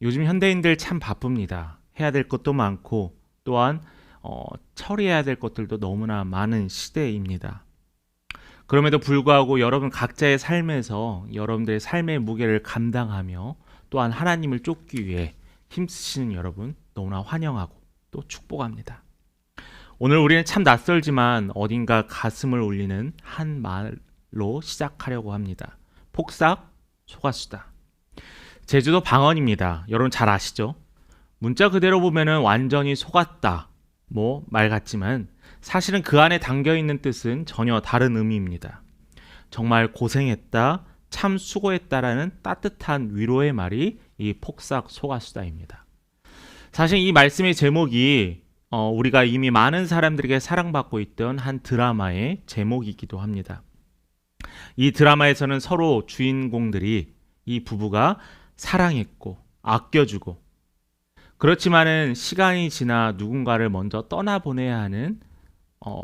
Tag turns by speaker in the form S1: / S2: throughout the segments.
S1: 요즘 현대인들 참 바쁩니다. 해야 될 것도 많고 또한 처리해야 될 것들도 너무나 많은 시대입니다. 그럼에도 불구하고 여러분 각자의 삶에서 여러분들의 삶의 무게를 감당하며 또한 하나님을 쫓기 위해 힘쓰시는 여러분 너무나 환영하고 또 축복합니다. 오늘 우리는 참 낯설지만 어딘가 가슴을 울리는 한 말로 시작하려고 합니다. 폭삭 소가수다. 제주도 방언입니다. 여러분 잘 아시죠? 문자 그대로 보면은 완전히 속았다 말 같지만 사실은 그 안에 담겨 있는 뜻은 전혀 다른 의미입니다. 정말 고생했다, 참 수고했다라는 따뜻한 위로의 말이 이 폭삭 소가수다입니다. 사실 이 말씀의 제목이 우리가 이미 많은 사람들에게 사랑받고 있던 한 드라마의 제목이기도 합니다. 이 드라마에서는 서로 주인공들이 이 부부가 사랑했고 아껴주고 그렇지만은 시간이 지나 누군가를 먼저 떠나보내야 하는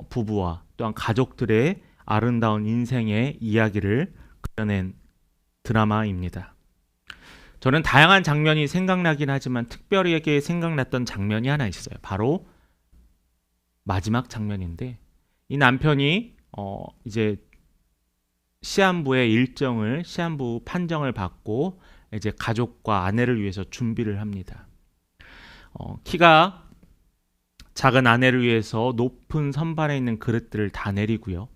S1: 부부와 또한 가족들의 아름다운 인생의 이야기를 그려낸 드라마입니다. 저는 다양한 장면이 생각나긴 하지만 특별하게 생각났던 장면이 하나 있어요. 바로 마지막 장면인데 이 남편이 이제 시한부 판정을 받고 이제 가족과 아내를 위해서 준비를 합니다. 키가 작은 아내를 위해서 높은 선반에 있는 그릇들을 다 내리고요.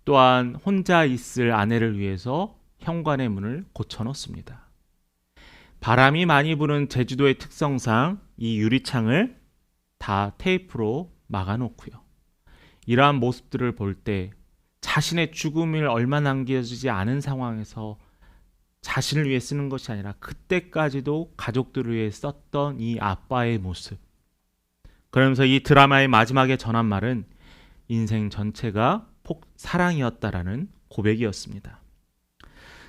S1: 또한 혼자 있을 아내를 위해서 현관의 문을 고쳐 놓습니다. 바람이 많이 부는 제주도의 특성상 이 유리창을 다 테이프로 막아 놓고요. 이러한 모습들을 볼 때 자신의 죽음을 얼마 남겨주지 않은 상황에서 자신을 위해 쓰는 것이 아니라 그때까지도 가족들을 위해 썼던 이 아빠의 모습. 그러면서 이 드라마의 마지막에 전한 말은 인생 전체가 사랑이었다라는 고백이었습니다.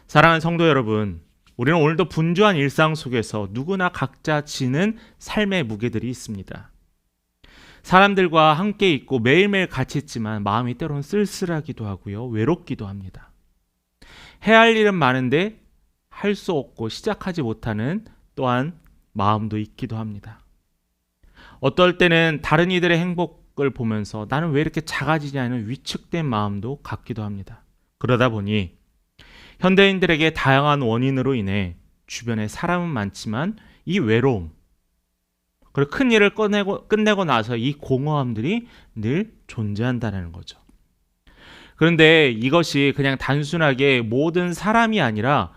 S1: 사랑하는 성도 여러분, 우리는 오늘도 분주한 일상 속에서 누구나 각자 지는 삶의 무게들이 있습니다. 사람들과 함께 있고 매일매일 같이 있지만 마음이 때로는 쓸쓸하기도 하고요. 외롭기도 합니다. 해야 할 일은 많은데 할 수 없고 시작하지 못하는 또한 마음도 있기도 합니다. 어떨 때는 다른 이들의 행복을 보면서 나는 왜 이렇게 작아지냐는 위축된 마음도 갖기도 합니다. 그러다 보니 현대인들에게 다양한 원인으로 인해 주변에 사람은 많지만 이 외로움 그리고 큰 일을 끝내고 나서 이 공허함들이 늘 존재한다는 거죠. 그런데 이것이 그냥 단순하게 모든 사람이 아니라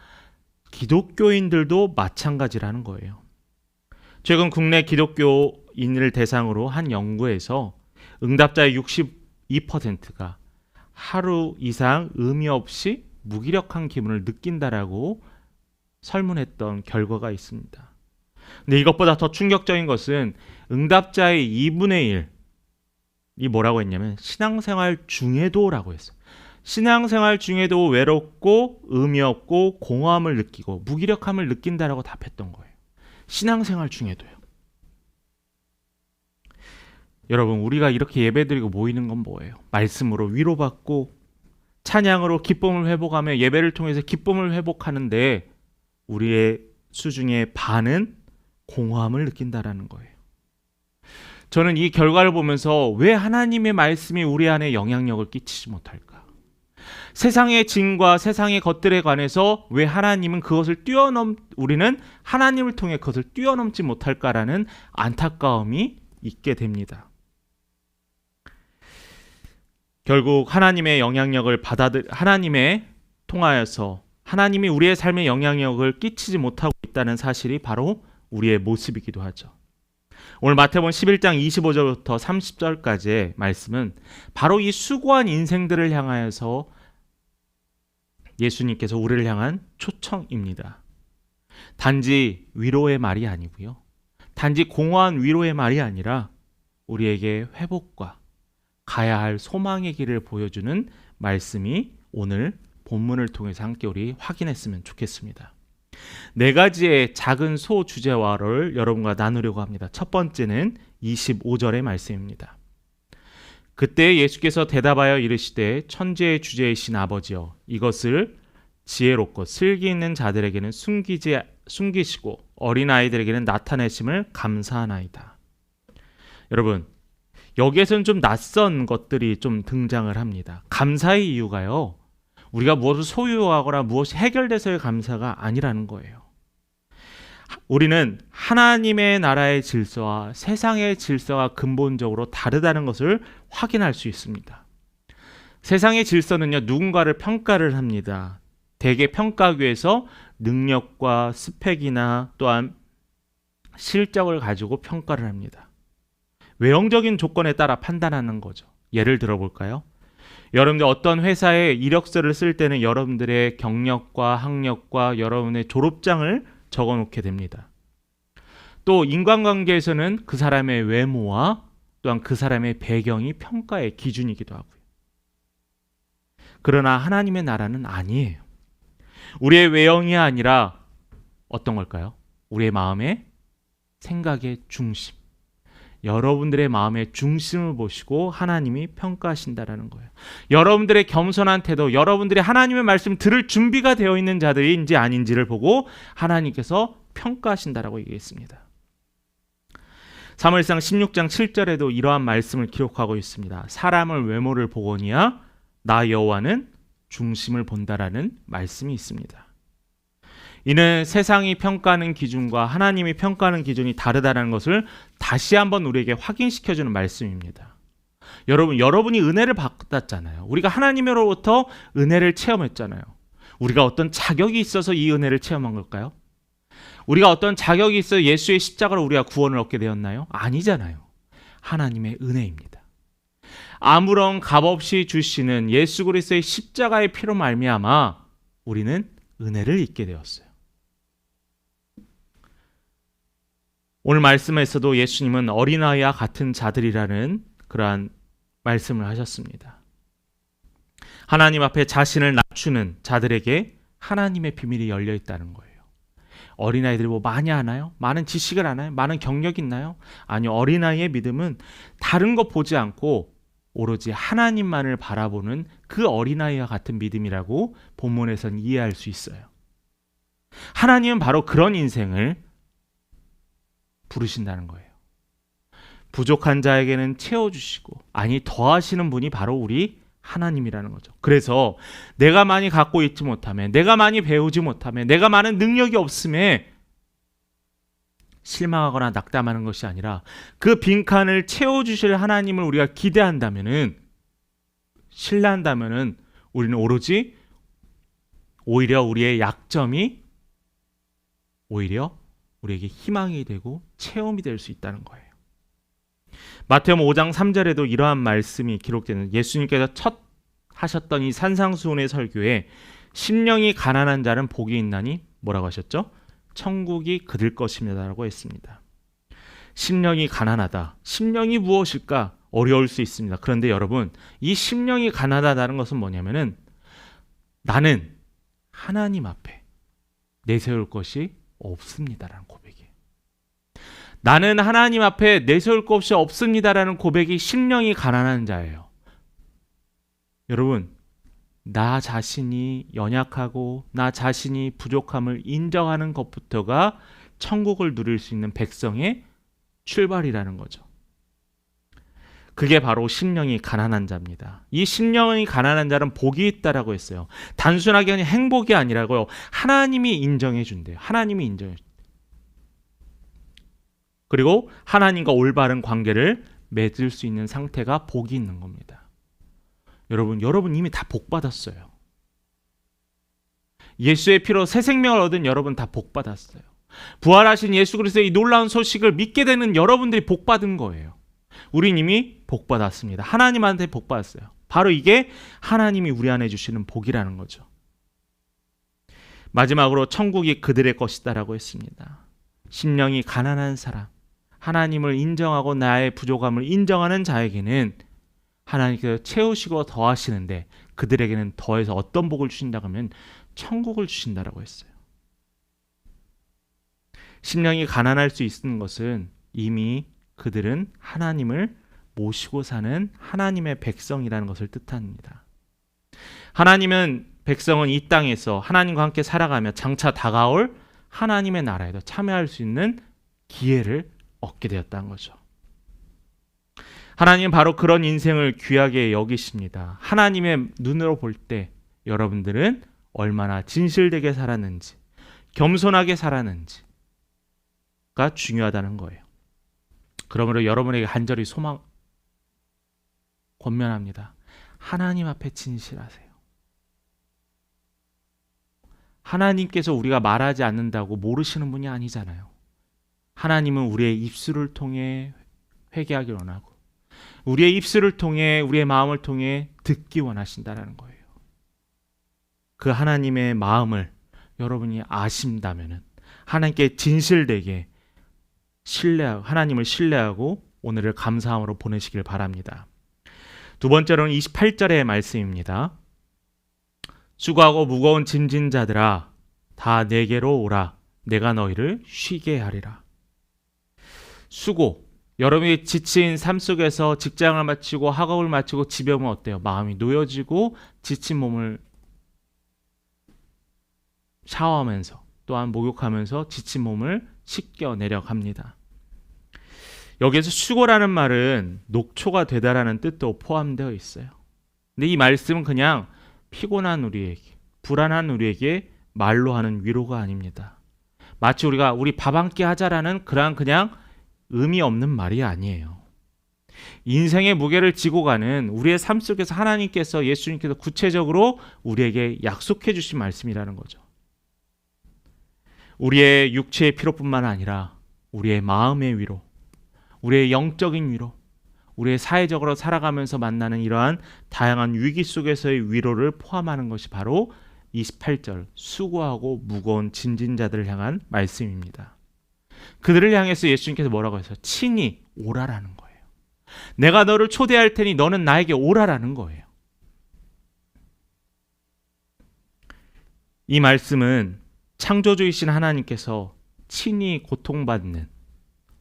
S1: 기독교인들도 마찬가지라는 거예요. 최근 국내 기독교인을 대상으로 한 연구에서 응답자의 62%가 하루 이상 의미 없이 무기력한 기분을 느낀다라고 설문했던 결과가 있습니다. 근데 이것보다 더 충격적인 것은 응답자의 2분의 1이 뭐라고 했냐면 신앙생활 중에도라고 했어요. 신앙생활 중에도 외롭고 의미 없고 공허함을 느끼고 무기력함을 느낀다라고 답했던 거예요. 신앙생활 중에도요. 여러분, 우리가 이렇게 예배드리고 모이는 건 뭐예요? 말씀으로 위로받고 찬양으로 기쁨을 회복하며 예배를 통해서 기쁨을 회복하는데 우리의 수중의 반은 공허함을 느낀다라는 거예요. 저는 이 결과를 보면서 왜 하나님의 말씀이 우리 안에 영향력을 끼치지 못할까? 세상의 진과 세상의 것들에 관해서 왜 하나님은 그것을 우리는 하나님을 통해 그것을 뛰어넘지 못할까라는 안타까움이 있게 됩니다. 결국 하나님의 영향력을 하나님에 통하여서 하나님이 우리의 삶에 영향력을 끼치지 못하고 있다는 사실이 바로 우리의 모습이기도 하죠. 오늘 마태복음 11장 25절부터 30절까지의 말씀은 바로 이 수고한 인생들을 향하여서 예수님께서 우리를 향한 초청입니다. 단지 위로의 말이 아니고요. 단지 공허한 위로의 말이 아니라 우리에게 회복과 가야 할 소망의 길을 보여주는 말씀이 오늘 본문을 통해서 함께 우리 확인했으면 좋겠습니다. 4가지의 작은 소주제와를 여러분과 나누려고 합니다. 첫 번째는 25절의 말씀입니다. 그때 예수께서 대답하여 이르시되 천지의 주제이신 아버지여 이것을 지혜롭고 슬기 있는 자들에게는 숨기시고 어린아이들에게는 나타내심을 감사하나이다. 여러분, 여기에서는 좀 낯선 것들이 좀 등장을 합니다. 감사의 이유가요, 우리가 무엇을 소유하거나 무엇이 해결돼서의 감사가 아니라는 거예요. 우리는 하나님의 나라의 질서와 세상의 질서가 근본적으로 다르다는 것을 확인할 수 있습니다. 세상의 질서는요, 누군가를 평가를 합니다. 대개 평가위에서 능력과 스펙이나 또한 실적을 가지고 평가를 합니다. 외형적인 조건에 따라 판단하는 거죠. 예를 들어볼까요? 여러분들 어떤 회사에 이력서를 쓸 때는 여러분들의 경력과 학력과 여러분의 졸업장을 적어놓게 됩니다. 또 인간관계에서는 그 사람의 외모와 또한 그 사람의 배경이 평가의 기준이기도 하고요. 그러나 하나님의 나라는 아니에요. 우리의 외형이 아니라 어떤 걸까요? 우리의 마음의 생각의 중심, 여러분들의 마음의 중심을 보시고 하나님이 평가하신다라는 거예요. 여러분들의 겸손한 태도, 여러분들이 하나님의 말씀 들을 준비가 되어 있는 자들인지 아닌지를 보고 하나님께서 평가하신다라고 얘기했습니다. 사무엘상 16장 7절에도 이러한 말씀을 기록하고 있습니다. 사람을 외모를 보거니와 나 여호와는 중심을 본다라는 말씀이 있습니다. 이는 세상이 평가하는 기준과 하나님이 평가하는 기준이 다르다는 것을 다시 한번 우리에게 확인시켜주는 말씀입니다. 여러분이 은혜를 받았잖아요. 우리가 하나님으로부터 은혜를 체험했잖아요. 우리가 어떤 자격이 있어서 이 은혜를 체험한 걸까요? 우리가 어떤 자격이 있어 예수의 십자가로 우리가 구원을 얻게 되었나요? 아니잖아요. 하나님의 은혜입니다. 아무런 값없이 주시는 예수 그리스도의 십자가의 피로 말미암아 우리는 은혜를 입게 되었어요. 오늘 말씀에서도 예수님은 어린아이와 같은 자들이라는 그러한 말씀을 하셨습니다. 하나님 앞에 자신을 낮추는 자들에게 하나님의 비밀이 열려 있다는 거예요. 어린아이들이 뭐 많이 아나요? 많은 지식을 아나요? 많은 경력이 있나요? 아니요. 어린아이의 믿음은 다른 것 보지 않고 오로지 하나님만을 바라보는 그 어린아이와 같은 믿음이라고 본문에서는 이해할 수 있어요. 하나님은 바로 그런 인생을 부르신다는 거예요. 부족한 자에게는 채워주시고 더하시는 분이 바로 우리 하나님이라는 거죠. 그래서 내가 많이 갖고 있지 못하면, 내가 많이 배우지 못하면, 내가 많은 능력이 없음에 실망하거나 낙담하는 것이 아니라 그 빈칸을 채워주실 하나님을 우리가 기대한다면은, 신뢰한다면은 우리는 오히려 우리의 약점이 오히려 우리에게 희망이 되고 체험이 될 수 있다는 거예요. 마태복음 5장 3절에도 이러한 말씀이 기록되는, 예수님께서 첫 하셨던 이 산상수훈의 설교에 심령이 가난한 자는 복이 있나니 뭐라고 하셨죠? 천국이 그들 것입니다라고 했습니다. 심령이 가난하다. 심령이 무엇일까? 어려울 수 있습니다. 그런데 여러분, 이 심령이 가난하다는 것은 뭐냐면은 나는 하나님 앞에 내세울 것이 없습니다라는 고백이에요. 나는 하나님 앞에 내세울 것이 없습니다라는 고백이 심령이 가난한 자예요. 여러분, 나 자신이 연약하고 나 자신이 부족함을 인정하는 것부터가 천국을 누릴 수 있는 백성의 출발이라는 거죠. 그게 바로 심령이 가난한 자입니다. 이 심령이 가난한 자는 복이 있다라고 했어요. 단순하게 그냥 행복이 아니라고요. 하나님이 인정해 준대요. 하나님이 인정해 준대요. 그리고 하나님과 올바른 관계를 맺을 수 있는 상태가 복이 있는 겁니다. 여러분 이미 다 복 받았어요. 예수의 피로 새 생명을 얻은 여러분 다 복 받았어요. 부활하신 예수 그리스도의 이 놀라운 소식을 믿게 되는 여러분들이 복 받은 거예요. 우린 이미 복 받았습니다. 하나님한테 복 받았어요. 바로 이게 하나님이 우리 안에 주시는 복이라는 거죠. 마지막으로 천국이 그들의 것이다라고 했습니다. 심령이 가난한 사람, 하나님을 인정하고 나의 부족함을 인정하는 자에게는 하나님께서 채우시고 더하시는데 그들에게는 더해서 어떤 복을 주신다고 하면 천국을 주신다라고 했어요. 심령이 가난할 수 있는 것은 이미 그들은 하나님을 모시고 사는 하나님의 백성이라는 것을 뜻합니다. 하나님은 백성은 이 땅에서 하나님과 함께 살아가며 장차 다가올 하나님의 나라에도 참여할 수 있는 기회를 얻게 되었다는 거죠. 하나님은 바로 그런 인생을 귀하게 여기십니다. 하나님의 눈으로 볼 때 여러분들은 얼마나 진실되게 살았는지, 겸손하게 살았는지가 중요하다는 거예요. 그러므로 여러분에게 간절히 권면합니다. 하나님 앞에 진실하세요. 하나님께서 우리가 말하지 않는다고 모르시는 분이 아니잖아요. 하나님은 우리의 입술을 통해 회개하기 원하고 우리의 입술을 통해 우리의 마음을 통해 듣기 원하신다라는 거예요. 그 하나님의 마음을 여러분이 아신다면 하나님께 진실되게 하나님을 신뢰하고 오늘을 감사함으로 보내시길 바랍니다. 두 번째로는 28절의 말씀입니다. 수고하고 무거운 짐진 자들아 다 내게로 오라. 내가 너희를 쉬게 하리라. 수고. 여러분이 지친 삶 속에서 직장을 마치고 학업을 마치고 집에 오면 어때요? 마음이 놓여지고 지친 몸을 샤워하면서 또한 목욕하면서 지친 몸을 씻겨내려 갑니다. 여기에서 수고라는 말은 녹초가 되다라는 뜻도 포함되어 있어요. 근데 이 말씀은 그냥 피곤한 우리에게, 불안한 우리에게 말로 하는 위로가 아닙니다. 마치 우리 밥 한 끼 하자라는 그냥 의미 없는 말이 아니에요. 인생의 무게를 지고 가는 우리의 삶 속에서 하나님께서, 예수님께서 구체적으로 우리에게 약속해 주신 말씀이라는 거죠. 우리의 육체의 피로뿐만 아니라 우리의 마음의 위로, 우리의 영적인 위로, 우리의 사회적으로 살아가면서 만나는 이러한 다양한 위기 속에서의 위로를 포함하는 것이 바로 28절 수고하고 무거운 짐진 자들을 향한 말씀입니다. 그들을 향해서 예수님께서 뭐라고 해서 친히 오라라는 거예요. 내가 너를 초대할 테니 너는 나에게 오라라는 거예요. 이 말씀은 창조주이신 하나님께서 친히 고통받는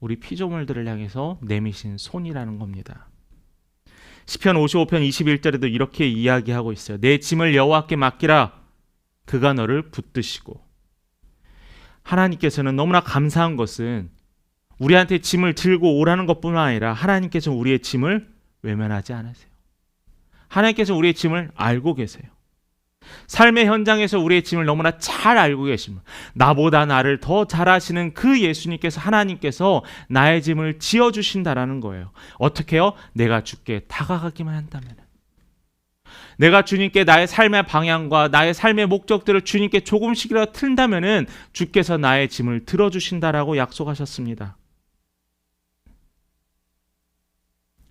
S1: 우리 피조물들을 향해서 내미신 손이라는 겁니다. 시편 55편 21절에도 이렇게 이야기하고 있어요. 내 짐을 여호와께 맡기라. 그가 너를 붙드시고. 하나님께서는 너무나 감사한 것은 우리한테 짐을 들고 오라는 것뿐만 아니라 하나님께서 우리의 짐을 외면하지 않으세요. 하나님께서 우리의 짐을 알고 계세요. 삶의 현장에서 우리의 짐을 너무나 잘 알고 계십니다. 나보다 나를 더 잘 아시는 그 예수님께서, 하나님께서 나의 짐을 지어주신다라는 거예요. 어떻게요? 내가 주께 다가가기만 한다면, 내가 주님께 나의 삶의 방향과 나의 삶의 목적들을 주님께 조금씩이라도 틀다면은 주께서 나의 짐을 들어주신다라고 약속하셨습니다.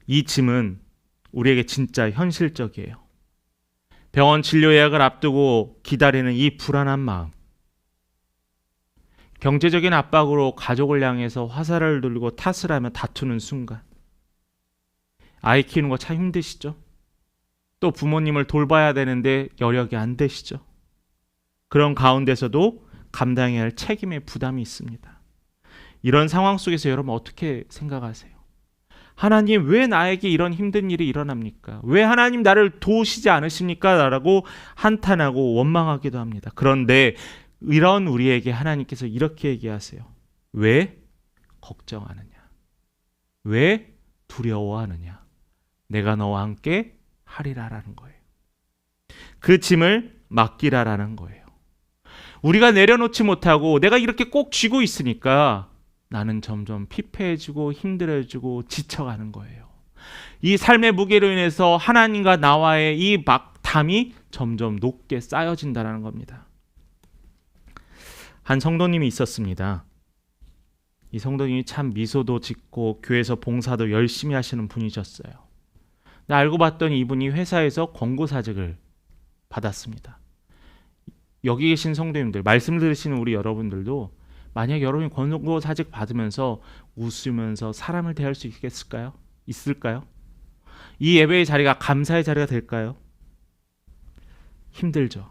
S1: 이 짐은 우리에게 진짜 현실적이에요. 병원 진료 예약을 앞두고 기다리는 이 불안한 마음, 경제적인 압박으로 가족을 향해서 화살을 들고 탓을 하며 다투는 순간, 아이 키우는 거 참 힘드시죠? 또 부모님을 돌봐야 되는데 여력이 안 되시죠? 그런 가운데서도 감당해야 할 책임의 부담이 있습니다. 이런 상황 속에서 여러분 어떻게 생각하세요? 하나님, 왜 나에게 이런 힘든 일이 일어납니까? 왜 하나님 나를 도우시지 않으십니까? 라고 한탄하고 원망하기도 합니다. 그런데 이런 우리에게 하나님께서 이렇게 얘기하세요. 왜 걱정하느냐? 왜 두려워하느냐? 내가 너와 함께 하리라라는 거예요. 그 짐을 맡기라라는 거예요. 우리가 내려놓지 못하고 내가 이렇게 꼭 쥐고 있으니까 나는 점점 피폐해지고 힘들어지고 지쳐가는 거예요. 이 삶의 무게로 인해서 하나님과 나와의 이 담이 점점 높게 쌓여진다는 겁니다. 한 성도님이 있었습니다. 이 성도님이 참 미소도 짓고 교회에서 봉사도 열심히 하시는 분이셨어요. 근데 알고 봤더니 이분이 회사에서 권고사직을 받았습니다. 여기 계신 성도님들, 말씀 들으시는 우리 여러분들도 만약 여러분이 권고사직 받으면서 웃으면서 사람을 대할 수 있을까요? 이 예배의 자리가 감사의 자리가 될까요? 힘들죠.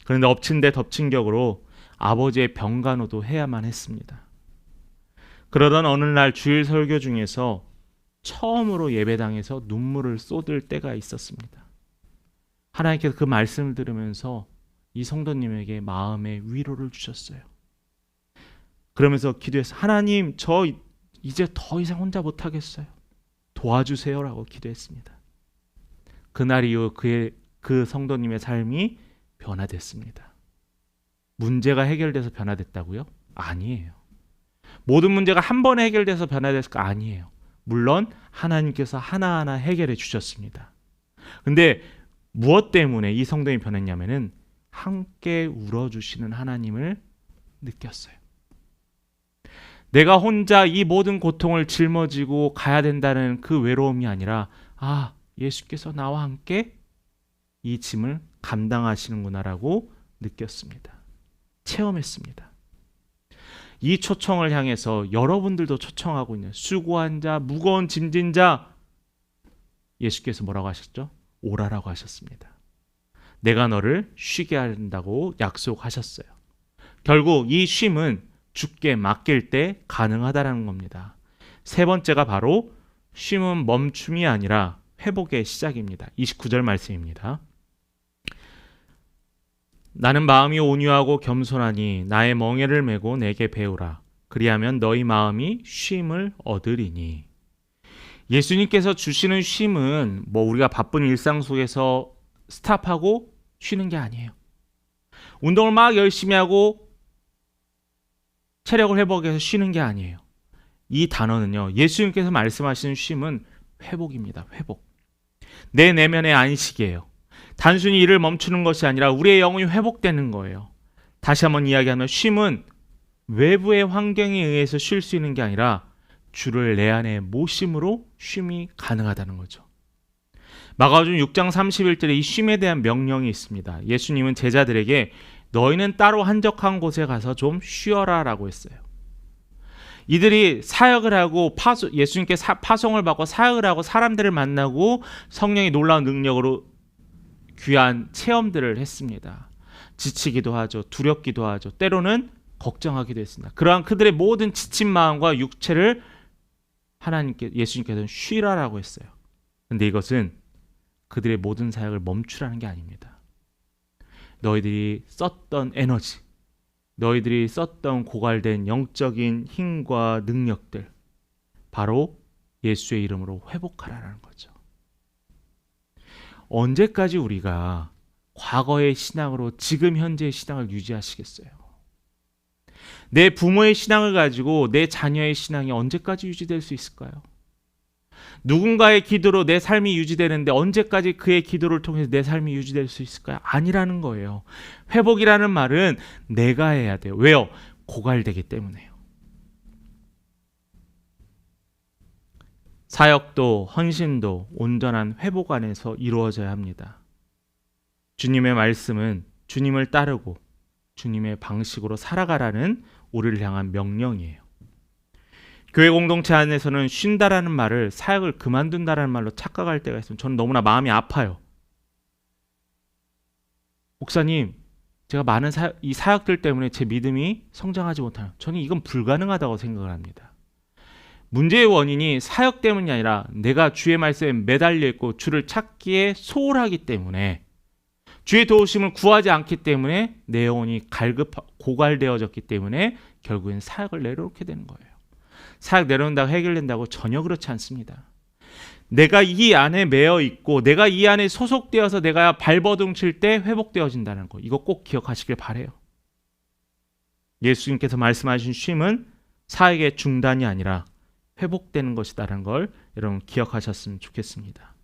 S1: 그런데 엎친 데 덮친 격으로 아버지의 병간호도 해야만 했습니다. 그러던 어느 날 주일 설교 중에서 처음으로 예배당에서 눈물을 쏟을 때가 있었습니다. 하나님께서 그 말씀을 들으면서 이 성도님에게 마음의 위로를 주셨어요. 그러면서 기도해서 하나님, 저 이제 더 이상 혼자 못하겠어요. 도와주세요라고 기도했습니다. 그날 이후 그 성도님의 삶이 변화됐습니다. 문제가 해결돼서 변화됐다고요? 아니에요. 모든 문제가 한 번에 해결돼서 변화됐을까? 아니에요. 물론 하나님께서 하나하나 해결해 주셨습니다. 근데 무엇 때문에 이 성도님이 변했냐면은 함께 울어주시는 하나님을 느꼈어요. 내가 혼자 이 모든 고통을 짊어지고 가야 된다는 그 외로움이 아니라 예수께서 나와 함께 이 짐을 감당하시는구나라고 느꼈습니다. 체험했습니다. 이 초청을 향해서 여러분들도 초청하고 있는 수고한 자, 무거운 짐진 자, 예수께서 뭐라고 하셨죠? 오라라고 하셨습니다. 내가 너를 쉬게 한다고 약속하셨어요. 결국 이 쉼은 주께 맡길 때 가능하다라는 겁니다. 세 번째가 바로 쉼은 멈춤이 아니라 회복의 시작입니다. 29절 말씀입니다. 나는 마음이 온유하고 겸손하니 나의 멍에를 메고 내게 배우라. 그리하면 너희 마음이 쉼을 얻으리니. 예수님께서 주시는 쉼은 우리가 바쁜 일상 속에서 스탑하고 쉬는 게 아니에요. 운동을 막 열심히 하고 체력을 회복해서 쉬는 게 아니에요. 이 단어는요, 예수님께서 말씀하시는 쉼은 회복입니다. 회복. 내 내면의 안식이에요. 단순히 일을 멈추는 것이 아니라 우리의 영혼이 회복되는 거예요. 다시 한번 이야기하면 쉼은 외부의 환경에 의해서 쉴 수 있는 게 아니라 주를 내 안에 모심으로 쉼이 가능하다는 거죠. 마가복음 6장 31절에 이 쉼에 대한 명령이 있습니다. 예수님은 제자들에게 너희는 따로 한적한 곳에 가서 좀 쉬어라 라고 했어요. 이들이 사역을 하고 예수님께 파송을 받고 사역을 하고 사람들을 만나고 성령의 놀라운 능력으로 귀한 체험들을 했습니다. 지치기도 하죠. 두렵기도 하죠. 때로는 걱정하기도 했습니다. 그러한 그들의 모든 지친 마음과 육체를 예수님께서는 쉬라라고 했어요. 근데 이것은 그들의 모든 사역을 멈추라는 게 아닙니다. 너희들이 썼던 에너지, 너희들이 썼던 고갈된 영적인 힘과 능력들, 바로 예수의 이름으로 회복하라는 거죠. 언제까지 우리가 과거의 신앙으로 지금 현재의 신앙을 유지하시겠어요? 내 부모의 신앙을 가지고 내 자녀의 신앙이 언제까지 유지될 수 있을까요? 누군가의 기도로 내 삶이 유지되는데 언제까지 그의 기도를 통해서 내 삶이 유지될 수 있을까요? 아니라는 거예요. 회복이라는 말은 내가 해야 돼요. 왜요? 고갈되기 때문에요. 사역도 헌신도 온전한 회복 안에서 이루어져야 합니다. 주님의 말씀은 주님을 따르고 주님의 방식으로 살아가라는 우리를 향한 명령이에요. 교회 공동체 안에서는 쉰다라는 말을 사역을 그만둔다라는 말로 착각할 때가 있으면 저는 너무나 마음이 아파요. 목사님, 제가 많은 이 사역들 때문에 제 믿음이 성장하지 못하는, 저는 이건 불가능하다고 생각을 합니다. 문제의 원인이 사역 때문이 아니라 내가 주의 말씀에 매달려 있고 주를 찾기에 소홀하기 때문에, 주의 도우심을 구하지 않기 때문에 내 영혼이 고갈되어졌기 때문에 결국엔 사역을 내려놓게 되는 거예요. 사역 내려놓는다고 해결된다고 전혀 그렇지 않습니다. 내가 이 안에 매여 있고 내가 이 안에 소속되어서 내가 발버둥 칠 때 회복되어진다는 거, 이거 꼭 기억하시길 바라요. 예수님께서 말씀하신 쉼은 사역의 중단이 아니라 회복되는 것이다라는 걸 여러분 기억하셨으면 좋겠습니다.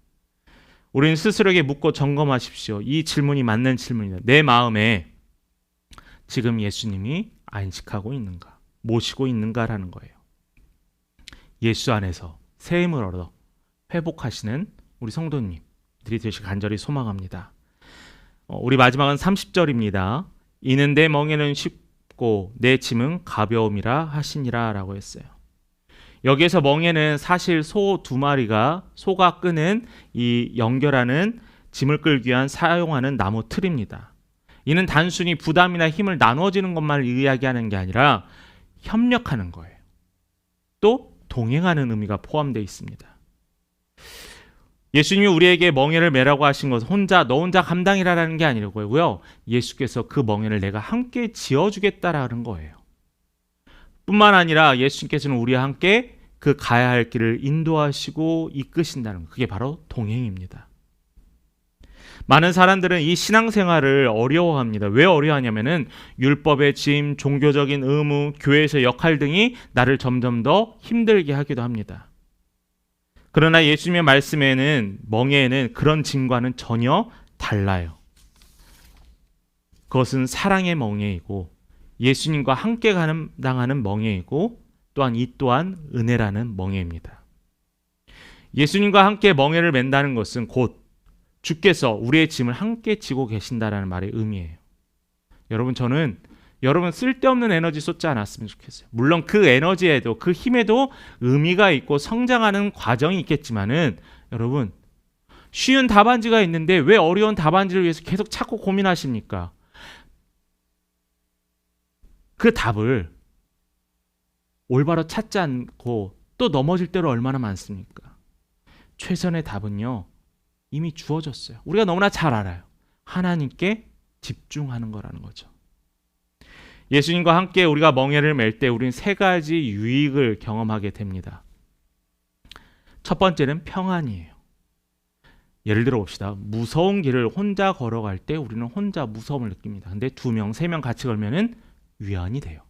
S1: 우리는 스스로에게 묻고 점검하십시오. 이 질문이 맞는 질문이다. 내 마음에 지금 예수님이 안식하고 있는가, 모시고 있는가라는 거예요. 예수 안에서 새 힘을 얻어 회복하시는 우리 성도님들이 되시길 간절히 소망합니다. 우리 마지막은 30절입니다. 이는 내 멍에는 쉽고 내 짐은 가벼움이라 하시니라 라고 했어요. 여기에서 멍에는 사실 소 2마리가 소가 끄는 이 연결하는 짐을 끌기 위한 사용하는 나무 틀입니다. 이는 단순히 부담이나 힘을 나누어지는 것만 이야기하는 게 아니라 협력하는 거예요. 또 동행하는 의미가 포함되어 있습니다. 예수님이 우리에게 멍에를 매라고 하신 것은 너 혼자 감당이라는 게 아니고요. 예수께서 그 멍에를 내가 함께 지어주겠다라는 거예요. 뿐만 아니라 예수님께서는 우리와 함께 그 가야 할 길을 인도하시고 이끄신다는 것. 그게 바로 동행입니다. 많은 사람들은 이 신앙생활을 어려워합니다. 왜 어려워하냐면은 율법의 짐, 종교적인 의무, 교회에서의 역할 등이 나를 점점 더 힘들게 하기도 합니다. 그러나 예수님의 말씀에는 멍에에는 그런 짐과는 전혀 달라요. 그것은 사랑의 멍에이고 예수님과 함께 감당하는 멍에이고 또한 이 또한 은혜라는 멍에입니다. 예수님과 함께 멍에를 맨다는 것은 곧 주께서 우리의 짐을 함께 지고 계신다라는 말의 의미예요. 여러분, 저는 여러분 쓸데없는 에너지 쏟지 않았으면 좋겠어요. 물론 그 에너지에도 그 힘에도 의미가 있고 성장하는 과정이 있겠지만은 여러분, 쉬운 답안지가 있는데 왜 어려운 답안지를 위해서 계속 찾고 고민하십니까? 그 답을 올바로 찾지 않고 또 넘어질 때로 얼마나 많습니까? 최선의 답은요, 이미 주어졌어요. 우리가 너무나 잘 알아요. 하나님께 집중하는 거라는 거죠. 예수님과 함께 우리가 멍에를 맬 때 우리는 세 가지 유익을 경험하게 됩니다. 첫 번째는 평안이에요. 예를 들어 봅시다. 무서운 길을 혼자 걸어갈 때 우리는 혼자 무서움을 느낍니다. 근데 2명, 3명 같이 걸면은 위안이 돼요.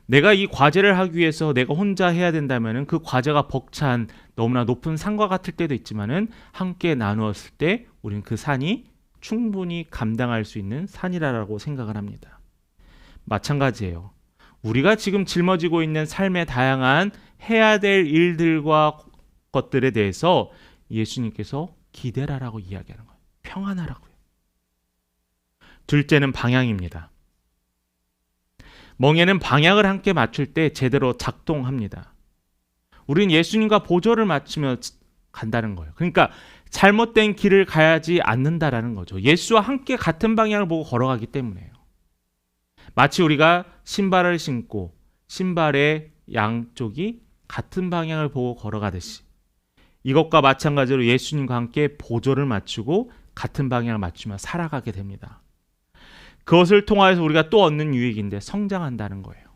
S1: 내가 이 과제를 하기 위해서 내가 혼자 해야 된다면은 그 과제가 벅찬 너무나 높은 산과 같을 때도 있지만은 함께 나누었을 때 우리는 그 산이 충분히 감당할 수 있는 산이라고 생각을 합니다. 마찬가지예요. 우리가 지금 짊어지고 있는 삶의 다양한 해야 될 일들과 것들에 대해서 예수님께서 기대라라고 이야기하는 거예요. 평안하라고요. 둘째는 방향입니다. 멍에는 방향을 함께 맞출 때 제대로 작동합니다. 우리는 예수님과 보조를 맞추며 간다는 거예요. 그러니까 잘못된 길을 가야지 않는다라는 거죠. 예수와 함께 같은 방향을 보고 걸어가기 때문에요. 마치 우리가 신발을 신고 신발의 양쪽이 같은 방향을 보고 걸어가듯이 이것과 마찬가지로 예수님과 함께 보조를 맞추고 같은 방향을 맞추며 살아가게 됩니다. 그것을 통하여서 우리가 또 얻는 유익인데 성장한다는 거예요.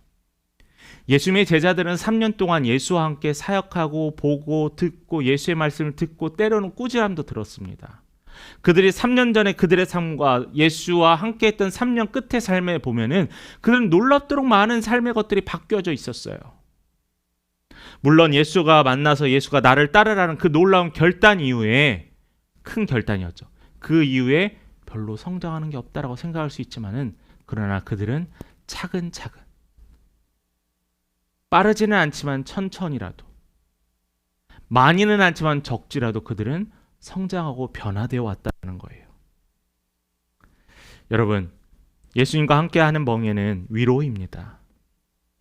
S1: 예수님의 제자들은 3년 동안 예수와 함께 사역하고 보고 듣고 예수의 말씀을 듣고 때로는 꾸지람도 들었습니다. 그들이 3년 전에 그들의 삶과 예수와 함께 했던 3년 끝의 삶에 보면은 그들은 놀랍도록 많은 삶의 것들이 바뀌어져 있었어요. 물론 예수가 만나서 예수가 나를 따르라는 그 놀라운 결단 이후에 큰 결단이었죠. 그 이후에 별로 성장하는 게 없다라고 생각할 수 있지만은 그러나 그들은 차근차근 빠르지는 않지만 천천히라도 많이는 않지만 적지라도 그들은 성장하고 변화되어 왔다는 거예요. 여러분, 예수님과 함께하는 멍에는 위로입니다.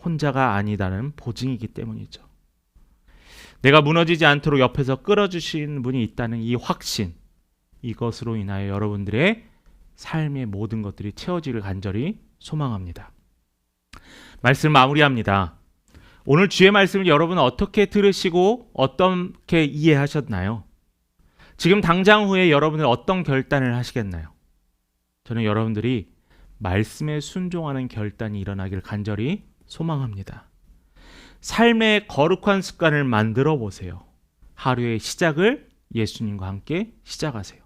S1: 혼자가 아니다는 보증이기 때문이죠. 내가 무너지지 않도록 옆에서 끌어주시는 분이 있다는 이 확신, 이것으로 인하여 여러분들의 삶의 모든 것들이 채워지길 간절히 소망합니다. 말씀 마무리합니다. 오늘 주의 말씀을 여러분은 어떻게 들으시고 어떻게 이해하셨나요? 지금 당장 후에 여러분은 어떤 결단을 하시겠나요? 저는 여러분들이 말씀에 순종하는 결단이 일어나길 간절히 소망합니다. 삶의 거룩한 습관을 만들어 보세요. 하루의 시작을 예수님과 함께 시작하세요.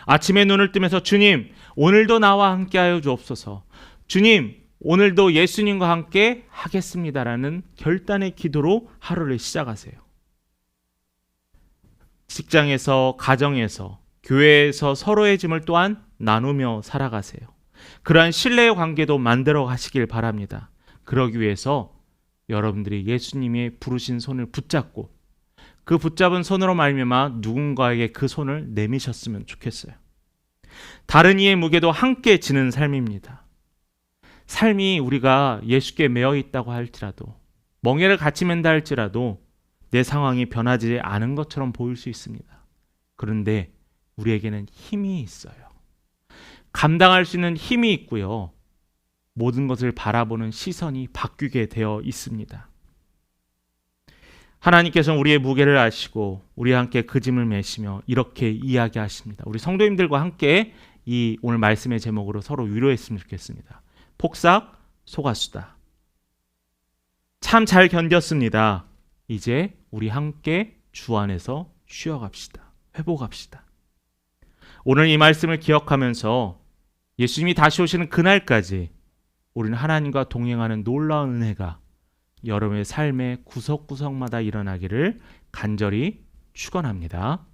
S1: 아침에 눈을 뜨면서 주님, 오늘도 나와 함께하여 주옵소서. 주님, 오늘도 예수님과 함께 하겠습니다라는 결단의 기도로 하루를 시작하세요. 직장에서, 가정에서, 교회에서 서로의 짐을 또한 나누며 살아가세요. 그러한 신뢰의 관계도 만들어 가시길 바랍니다. 그러기 위해서 여러분들이 예수님의 부르신 손을 붙잡고 그 붙잡은 손으로 말미암아 누군가에게 그 손을 내미셨으면 좋겠어요. 다른 이의 무게도 함께 지는 삶입니다. 삶이 우리가 예수께 매어 있다고 할지라도 멍에를 같이 맨다 할지라도 내 상황이 변하지 않은 것처럼 보일 수 있습니다. 그런데 우리에게는 힘이 있어요. 감당할 수 있는 힘이 있고요. 모든 것을 바라보는 시선이 바뀌게 되어 있습니다. 하나님께서는 우리의 무게를 아시고 우리와 함께 그 짐을 메시며 이렇게 이야기하십니다. 우리 성도님들과 함께 이 오늘 말씀의 제목으로 서로 위로했으면 좋겠습니다. 폭삭 속았수다. 참 잘 견뎠습니다. 이제 우리 함께 주 안에서 쉬어갑시다. 회복합시다. 오늘 이 말씀을 기억하면서 예수님이 다시 오시는 그날까지 우리는 하나님과 동행하는 놀라운 은혜가 여러분의 삶의 구석구석마다 일어나기를 간절히 축원합니다.